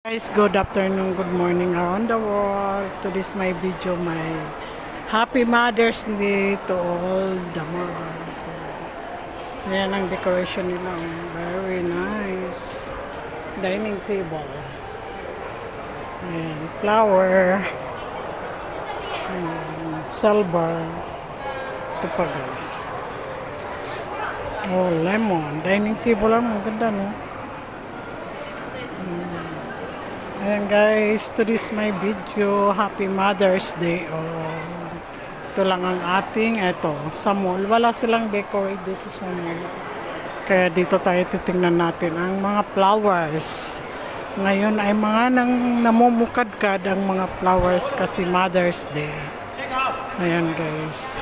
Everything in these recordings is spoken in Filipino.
Guys, good afternoon, good morning around the world. Today's my video, my Happy Mother's Day to all the mothers. So, ayan ang decoration nila. Very nice. Dining table. Ayan, flower. Ayan, silver. Ito pa guys. Oh, lemon. Dining table lang. Ang ganda, no? Ayan guys, today's my video. Happy Mother's Day. Oh, ito lang ang ating, sa mall. Wala silang decorate dito sa mall. Kaya dito tayo titingnan natin ang mga flowers. Ngayon ay mga namumukadkad ang mga flowers kasi Mother's Day. Ayan guys.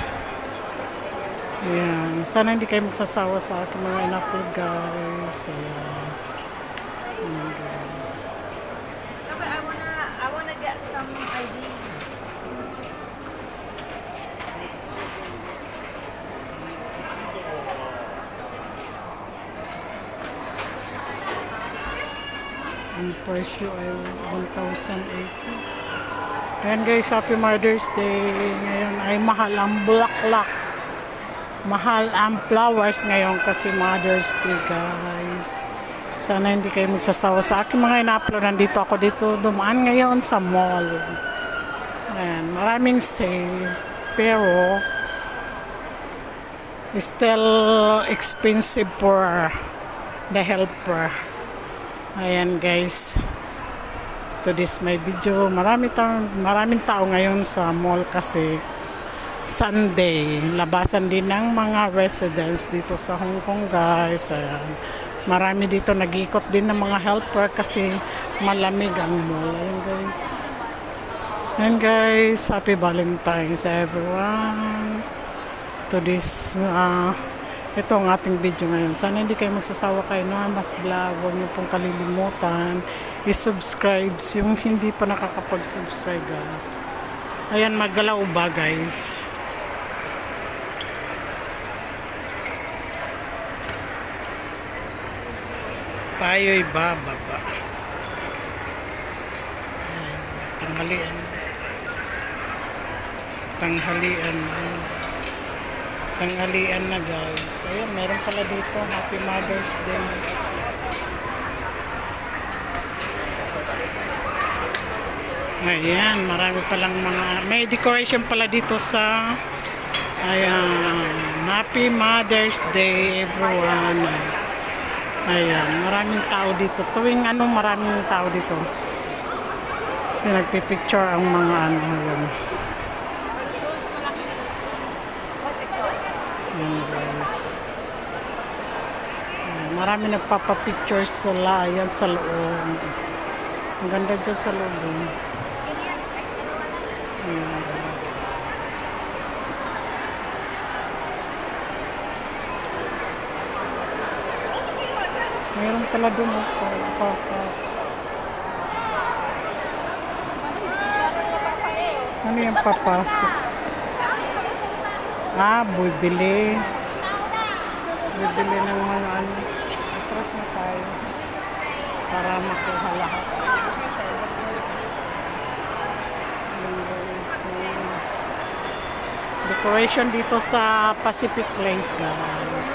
Ayan. Sana hindi kayo magsasawa sa aking mga in-upload guys. Ayan. Ayan guys. I wanna get some IDs. Ang presyo ay 1,080. Ayan guys, Happy Mother's Day. Ngayon ay mahal ang bulaklak. Mahal ang flowers ngayon kasi Mother's Day guys. Sana hindi kayo magsasawa sa aking mga ina-upload. Nandito ako dito dumaan ngayon sa mall. Ayan, maraming sale. Pero still expensive for the helper. Ayan guys. Today's my video. Maraming tao ngayon sa mall kasi Sunday. Labasan din ng mga residents dito sa Hong Kong guys. Ayan. Marami dito nag-iikot din ng mga helper kasi malamig ang mall. Ayan guys. Ayan guys. Happy Valentine's everyone. Today's ito ang ating video ngayon. Sana hindi kayo magsasawa kay Norma's Vlog. Huwag niyo pong kalilimutan i-subscribe yung hindi pa nakakapag-subscribe guys. Ayan, maggalaw ba guys? Tayo'y bababa. Ayan, tanghalian. Tanghalian na guys. Ayan, meron pala dito. Happy Mother's Day. Ayan, marami palang may decoration pala dito sa ayan, Happy Mother's Day everyone. Ayan, maraming tao dito. Tuwing maraming tao dito. Kasi nagpipicture ang mga ayan. Ayan guys. Ayan, marami nagpapapictures sila. Ayan sa loob. Ang ganda dyan sa loob. Ayan guys. Meron pala dun ano yung papasok? Bibili. Bibili ng mga atras na tayo para makuha lahat. Decoration dito sa Pacific Place guys.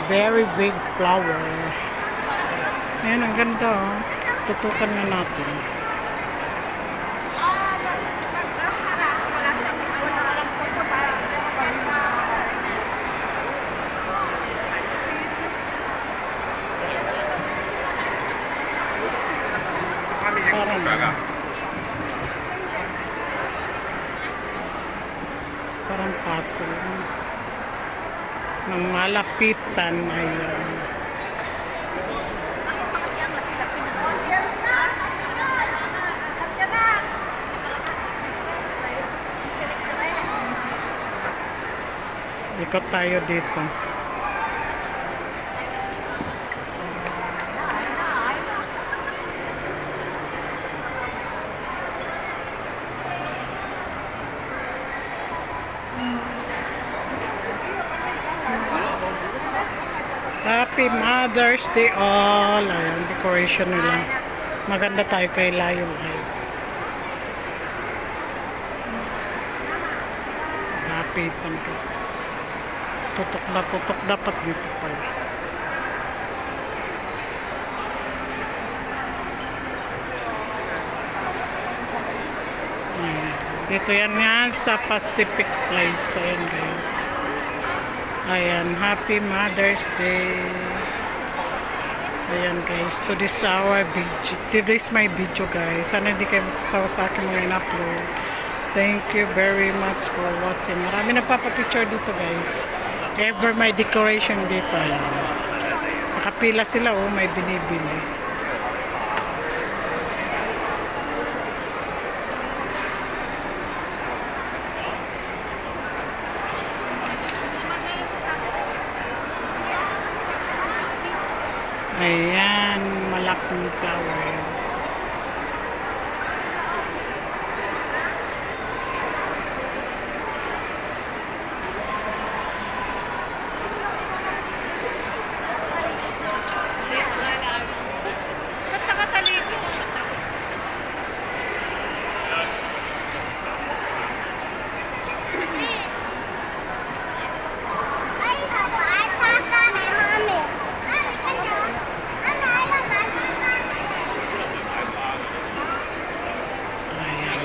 Very big flower. Ayan, ang ganda oh. Tutukan na natin. Parang puzzle. Ng malapitan. Ayan. Ikot tayo dito. Happy Mother's Day all. Ayan, decoration nila. Maganda tayo kay Layo Live. Lapitan kasi. Tutok dapat dito pala. Ayan. Dito yan sa Pacific Place. Ayan guys. Ayan, Happy Mother's Day. Ayan guys, today's our video. Today's my video guys. Sana hindi kayo magsasawa sa akin mga in-upload. Thank you very much for watching. Marami nagpapapicture dito guys. Ever may decoration dito. Ayan. Nakapila sila oh, may binibili. Ayan, malaking flowers. Ba't nakatalikod?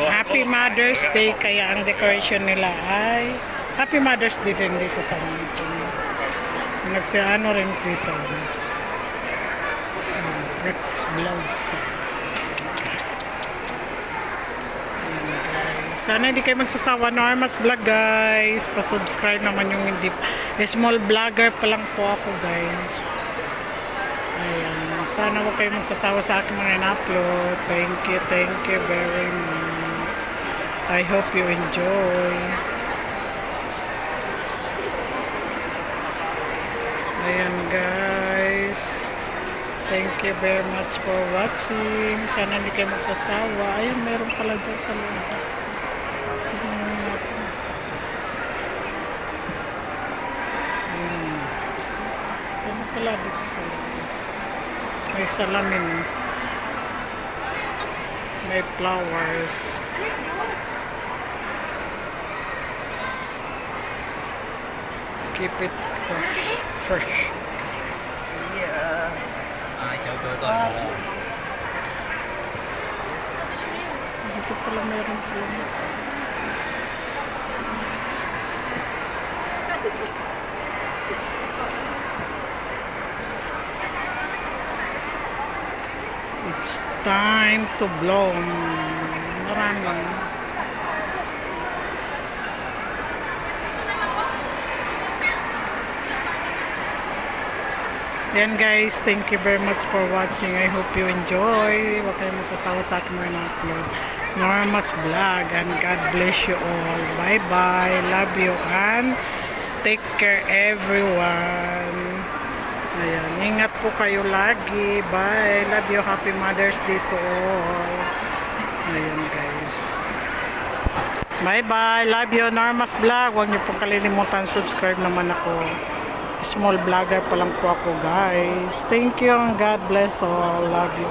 Happy Mother's Day, kaya ang decoration nila ay Happy Mother's Day din dito sa Mountain. Nagsiano rin dito. Rex Blaze. Sana hindi kayo magsasawa na Armas Vlog guys. Pa-subscribe naman yung hindi. Small vlogger pa lang po ako guys. Ayan. Sana huwag kayo magsasawa sa akin mga in-upload. Thank you very much. I hope you enjoy. Ayan guys. Thank you very much for watching. Sana hindi kayo magsasawa. Ayun, meron pala dyan sa loob. Tingnan natin. Ano pala dito sa loob? May salamin. May flowers. Keep it fresh. Dito pala meron pala. It's time to bloom. Marami. Yan guys, thank you very much for watching. I hope you enjoy. Huwag kayong magsasawa sa akin mga na-upload. Norma's Vlog, and God bless you all. Bye bye. Love you and take care everyone. Ayan, ingat po kayo lagi. Bye. Love you. Happy Mother's Day to all. Ayan guys. Bye bye. Love you. Norma's Vlog. Huwag niyo pong kalilimutan. Subscribe naman ako. Small vlogger pa lang po ako guys. Thank you and God bless all. Love you.